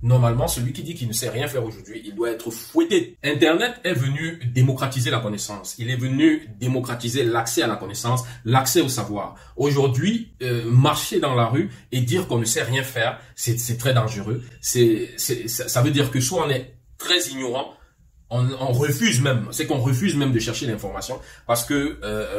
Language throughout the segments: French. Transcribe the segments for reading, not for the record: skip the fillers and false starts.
Normalement, celui qui dit qu'il ne sait rien faire aujourd'hui, il doit être fouetté. Internet est venu démocratiser la connaissance. Il est venu démocratiser l'accès à la connaissance, l'accès au savoir. Aujourd'hui, marcher dans la rue et dire qu'on ne sait rien faire, c'est très dangereux. Ça veut dire que soit on est très ignorant, on refuse même, c'est qu'on refuse même de chercher l'information parce que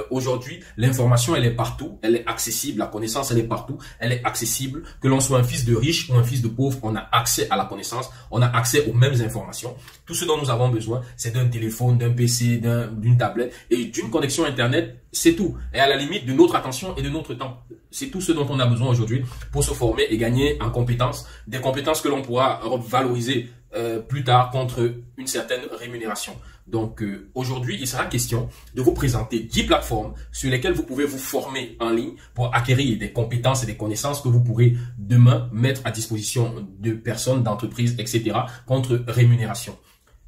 aujourd'hui l'information elle est partout, elle est accessible, la connaissance elle est partout, elle est accessible, que l'on soit un fils de riche ou un fils de pauvre, on a accès à la connaissance, on a accès aux mêmes informations. Tout ce dont nous avons besoin, c'est d'un téléphone, d'un PC, d'une tablette et d'une connexion internet, c'est tout. Et à la limite de notre attention et de notre temps. C'est tout ce dont on a besoin aujourd'hui pour se former et gagner en compétences, des compétences que l'on pourra valoriser plus tard contre une certaine rémunération. Donc aujourd'hui, il sera question de vous présenter 10 plateformes sur lesquelles vous pouvez vous former en ligne pour acquérir des compétences et des connaissances que vous pourrez demain mettre à disposition de personnes, d'entreprises, etc. contre rémunération.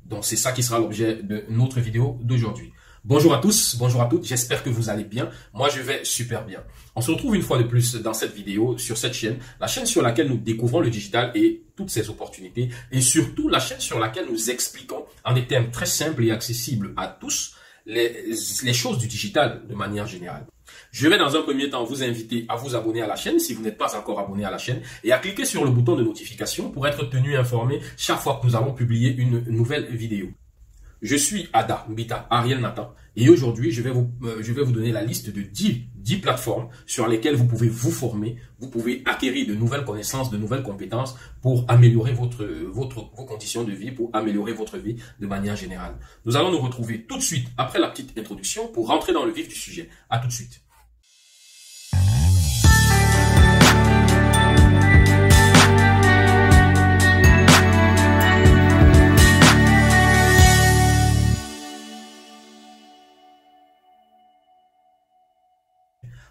Donc c'est ça qui sera l'objet de notre vidéo d'aujourd'hui. Bonjour à tous, bonjour à toutes, j'espère que vous allez bien. Moi, je vais super bien. On se retrouve une fois de plus dans cette vidéo, sur cette chaîne, la chaîne sur laquelle nous découvrons le digital et toutes ses opportunités, et surtout la chaîne sur laquelle nous expliquons en des termes très simples et accessibles à tous les choses du digital de manière générale. Je vais dans un premier temps vous inviter à vous abonner à la chaîne si vous n'êtes pas encore abonné à la chaîne et à cliquer sur le bouton de notification pour être tenu informé chaque fois que nous allons publier une nouvelle vidéo. Je suis Ada Mbita Ariel Nathan et aujourd'hui je vais vous donner la liste de 10 plateformes sur lesquelles vous pouvez vous former, vous pouvez acquérir de nouvelles connaissances, de nouvelles compétences pour améliorer vos conditions de vie, pour améliorer votre vie de manière générale. Nous allons nous retrouver tout de suite après la petite introduction pour rentrer dans le vif du sujet. À tout de suite.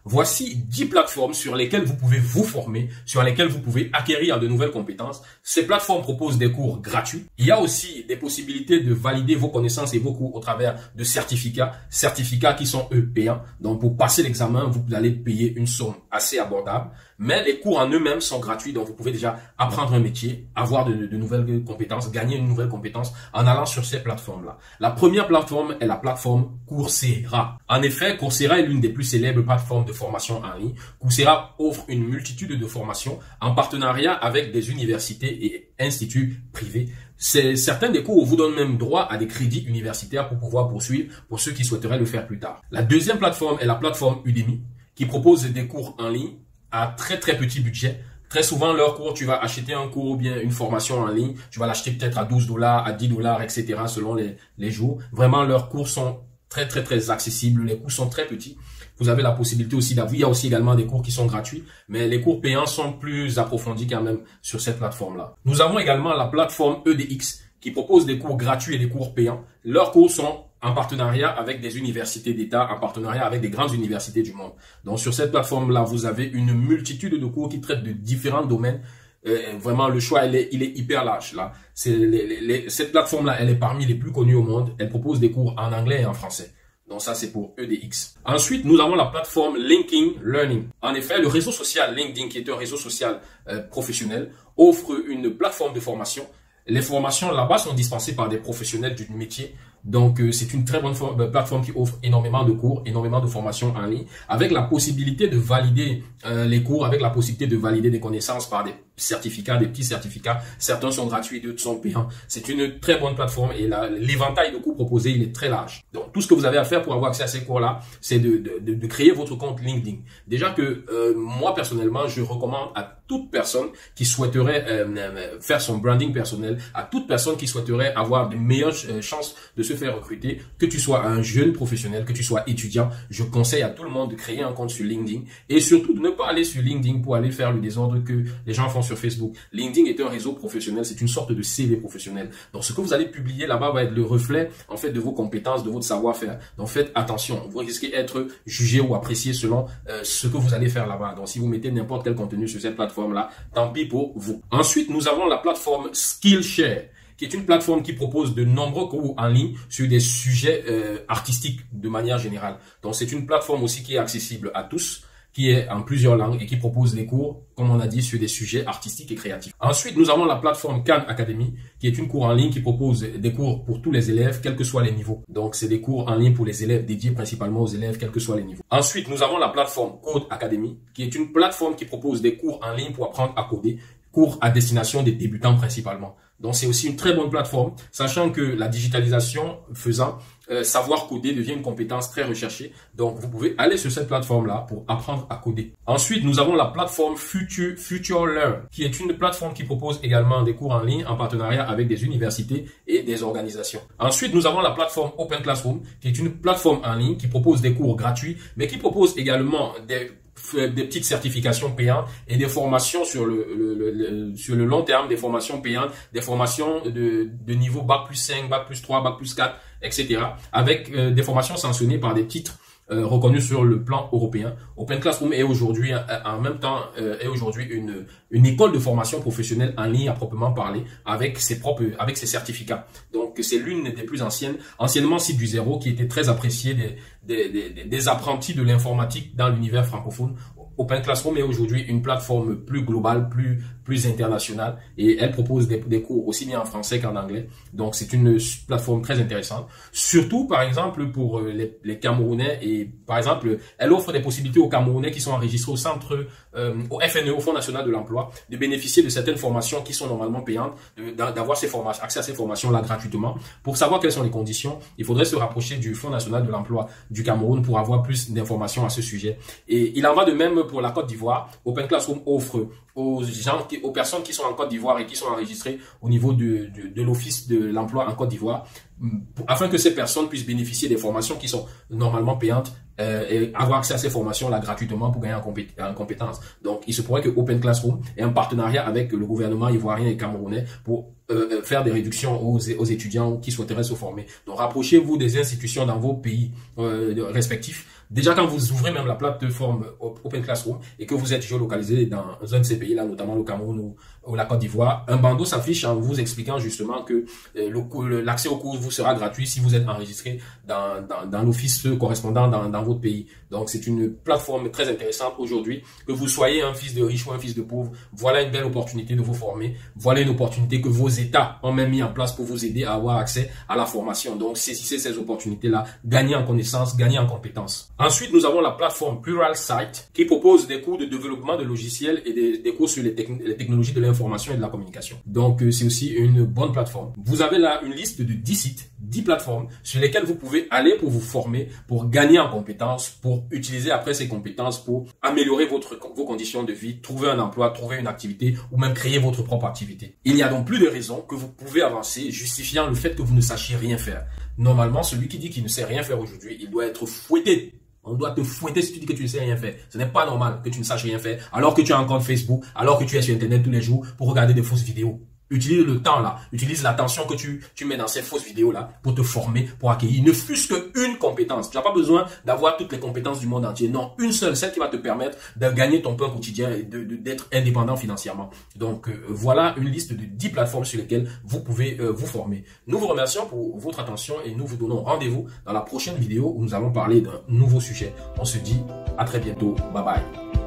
Voici 10 plateformes sur lesquelles vous pouvez vous former, sur lesquelles vous pouvez acquérir de nouvelles compétences. Ces plateformes proposent des cours gratuits. Il y a aussi des possibilités de valider vos connaissances et vos cours au travers de certificats qui sont eux payants. Donc pour passer l'examen, vous allez payer une somme assez abordable. Mais les cours en eux-mêmes sont gratuits, donc vous pouvez déjà apprendre un métier, avoir de nouvelles compétences, gagner une nouvelle compétence en allant sur ces plateformes-là. La première plateforme est la plateforme Coursera. En effet, Coursera est l'une des plus célèbres plateformes de formation en ligne. Coursera offre une multitude de formations en partenariat avec des universités et instituts privés. Certains des cours vous donnent même droit à des crédits universitaires pour pouvoir poursuivre pour ceux qui souhaiteraient le faire plus tard. La deuxième plateforme est la plateforme Udemy qui propose des cours en ligne à très petit budget. Très souvent, leur cours, tu vas acheter un cours ou bien une formation en ligne, tu vas l'acheter peut-être à 12 $, à 10 $, etc. selon les jours. Vraiment, leurs cours sont très accessibles, les coûts sont très petits. Vous avez la possibilité aussi d'avoir, il y a aussi également des cours qui sont gratuits, mais les cours payants sont plus approfondis quand même sur cette plateforme-là. Nous avons également la plateforme EDX qui propose des cours gratuits et des cours payants. Leurs cours sont en partenariat avec des universités d'État, en partenariat avec des grandes universités du monde. Donc sur cette plateforme-là, vous avez une multitude de cours qui traitent de différents domaines. Vraiment, le choix, il est hyper large là. Cette plateforme-là, elle est parmi les plus connues au monde. Elle propose des cours en anglais et en français. Donc ça, c'est pour EDX. Ensuite, nous avons la plateforme LinkedIn Learning. En effet, le réseau social LinkedIn, qui est un réseau social professionnel, offre une plateforme de formation. Les formations là-bas sont dispensées par des professionnels du métier. Donc, c'est une très bonne plateforme qui offre énormément de cours, énormément de formations en ligne, avec la possibilité de valider les cours, avec la possibilité de valider des connaissances par des certificats, des petits certificats. Certains sont gratuits, d'autres sont payants. C'est une très bonne plateforme et l'éventail de cours proposés, il est très large. Donc, tout ce que vous avez à faire pour avoir accès à ces cours-là, c'est de créer votre compte LinkedIn. Déjà que moi, personnellement, je recommande à toute personne qui souhaiterait faire son branding personnel, à toute personne qui souhaiterait avoir de meilleures chances de se faire recruter, que tu sois un jeune professionnel, que tu sois étudiant, je conseille à tout le monde de créer un compte sur LinkedIn et surtout de ne pas aller sur LinkedIn pour aller faire le désordre que les gens font sur Facebook. LinkedIn est un réseau professionnel, c'est une sorte de CV professionnel. Donc ce que vous allez publier là-bas va être le reflet en fait de vos compétences, de votre savoir-faire. Donc faites attention, vous risquez d'être jugé ou apprécié selon ce que vous allez faire là-bas. Donc si vous mettez n'importe quel contenu sur cette plateforme-là, tant pis pour vous. Ensuite, nous avons la plateforme Skillshare, qui est une plateforme qui propose de nombreux cours en ligne sur des sujets artistiques de manière générale. Donc, c'est une plateforme aussi qui est accessible à tous. qui est en plusieurs langues et qui propose des cours, comme on a dit, sur des sujets artistiques et créatifs. Ensuite, nous avons la plateforme Khan Academy, qui est une cours en ligne qui propose des cours pour tous les élèves, quels que soient les niveaux. Donc, c'est des cours en ligne pour les élèves, dédiés principalement aux élèves, quels que soient les niveaux. Ensuite, nous avons la plateforme Code Academy, qui est une plateforme qui propose des cours en ligne pour apprendre à coder, cours à destination des débutants principalement. Donc, c'est aussi une très bonne plateforme, sachant que la digitalisation faisant, savoir coder devient une compétence très recherchée. Donc, vous pouvez aller sur cette plateforme-là pour apprendre à coder. Ensuite, nous avons la plateforme Future Learn, qui est une plateforme qui propose également des cours en ligne en partenariat avec des universités et des organisations. Ensuite, nous avons la plateforme Open Classroom, qui est une plateforme en ligne qui propose des cours gratuits, mais qui propose également des petites certifications payantes et des formations sur le long terme, des formations payantes, des formations de niveau Bac+5, Bac+3, Bac+4, etc. avec des formations sanctionnées par des titres reconnus sur le plan européen. Open Classroom est aujourd'hui en même temps une école de formation professionnelle en ligne à proprement parler avec ses certificats. Donc c'est l'une des plus anciennement Site du Zéro, qui était très appréciée des apprentis de l'informatique dans l'univers francophone. Open Classroom est aujourd'hui une plateforme plus globale, plus internationale, et elle propose des cours aussi bien en français qu'en anglais. Donc c'est une plateforme très intéressante, surtout par exemple pour les Camerounais, et par exemple elle offre des possibilités aux Camerounais qui sont enregistrés au centre, au FNE, au Fonds National de l'Emploi, de bénéficier de certaines formations qui sont normalement payantes, d'avoir accès à ces formations-là gratuitement. Pour savoir quelles sont les conditions, il faudrait se rapprocher du Fonds National de l'Emploi du Cameroun pour avoir plus d'informations à ce sujet. Et il en va de même pour la Côte d'Ivoire. Open Classroom offre aux personnes qui sont en Côte d'Ivoire et qui sont enregistrées au niveau de l'Office de l'Emploi en Côte d'Ivoire, afin que ces personnes puissent bénéficier des formations qui sont normalement payantes et avoir accès à ces formations-là gratuitement pour gagner en compétences. Donc, il se pourrait que Open Classroom ait un partenariat avec le gouvernement ivoirien et camerounais pour faire des réductions aux étudiants qui souhaiteraient se former. Donc, rapprochez-vous des institutions dans vos pays respectifs. Déjà, quand vous ouvrez même la plateforme Open Classroom et que vous êtes géolocalisé dans un de ces pays-là, notamment le Cameroun ou la Côte d'Ivoire, un bandeau s'affiche en vous expliquant justement que l'accès au cours vous sera gratuit si vous êtes enregistré dans l'office correspondant dans votre pays. Donc, c'est une plateforme très intéressante aujourd'hui. Que vous soyez un fils de riche ou un fils de pauvre, voilà une belle opportunité de vous former. Voilà une opportunité que vos États ont même mis en place pour vous aider à avoir accès à la formation. Donc, saisissez ces opportunités-là, gagnez en connaissances, gagnez en compétences. Ensuite, nous avons la plateforme Pluralsight qui propose des cours de développement de logiciels et des cours sur les technologies de l'information et de la communication. Donc, c'est aussi une bonne plateforme. Vous avez là une liste de 10 sites, 10 plateformes sur lesquelles vous pouvez aller pour vous former, pour gagner en compétences, pour utiliser après ces compétences pour améliorer vos conditions de vie, trouver un emploi, trouver une activité ou même créer votre propre activité. Il n'y a donc plus de raison que vous pouvez avancer justifiant le fait que vous ne sachiez rien faire. Normalement, celui qui dit qu'il ne sait rien faire aujourd'hui, il doit être fouetté. On doit te fouetter si tu dis que tu ne sais rien faire. Ce n'est pas normal que tu ne saches rien faire alors que tu as un compte Facebook, alors que tu es sur Internet tous les jours pour regarder des fausses vidéos. Utilise le temps là, utilise l'attention que tu mets dans ces fausses vidéos là pour te former, pour acquérir ne fût-ce qu'une compétence. Tu n'as pas besoin d'avoir toutes les compétences du monde entier. Non, une seule, celle qui va te permettre de gagner ton pain quotidien et d'être indépendant financièrement. Donc voilà une liste de 10 plateformes sur lesquelles vous pouvez vous former. Nous vous remercions pour votre attention et nous vous donnons rendez-vous dans la prochaine vidéo où nous allons parler d'un nouveau sujet. On se dit à très bientôt. Bye bye.